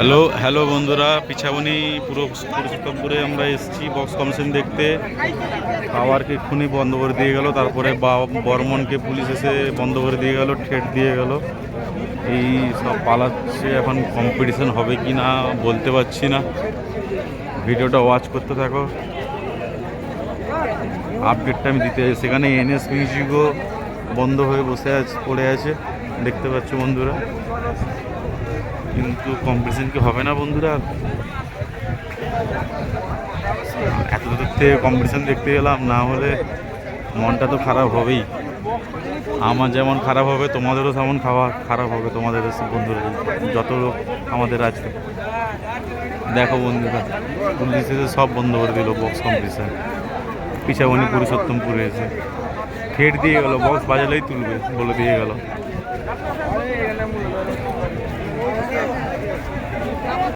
Hello hello বন্ধুরা, পিছাবনি পুরুষোত্তমপুরে আমরা এসেছি বক্স কম্পিটিশন দেখতে। পাওয়ারকে এক্ষুনি বন্ধ করে দিয়ে গেল, তারপরে বর্মনকে পুলিশ এসে বন্ধ করে দিয়ে গেল, ঠেট দিয়ে গেল। এই সব পালাচ্ছে। এখন কম্পিটিশন হবে কি না বলতে পারছি না। ভিডিওটা ওয়াচ করতে থাকো, আপডেটটা আমি দিতে চাই। সেখানে এনএস মিউজিকও বন্ধ হয়ে পড়ে আছে, দেখতে পাচ্ছ বন্ধুরা। কিন্তু কম্পিটিশন কি হবে না বন্ধুরা? এত দূর থেকে কম্পিটিশন দেখতে গেলাম, না হলে মনটা তো খারাপ হবেই। আমার যেমন খারাপ হবে তোমাদেরও তেমন খারাপ হবে, তোমাদের বন্ধুরা যত লোক আমাদের আছে। দেখো বন্ধুরা, পুলিশ এসে সব বন্ধ করে দিল বক্স কম্পিটিশন। পিছাবনি পুরুষোত্তমপুরে এসে ঠেট দিয়ে গেল, বক্স বাজালেই তুলবে বলে দিয়ে গেল।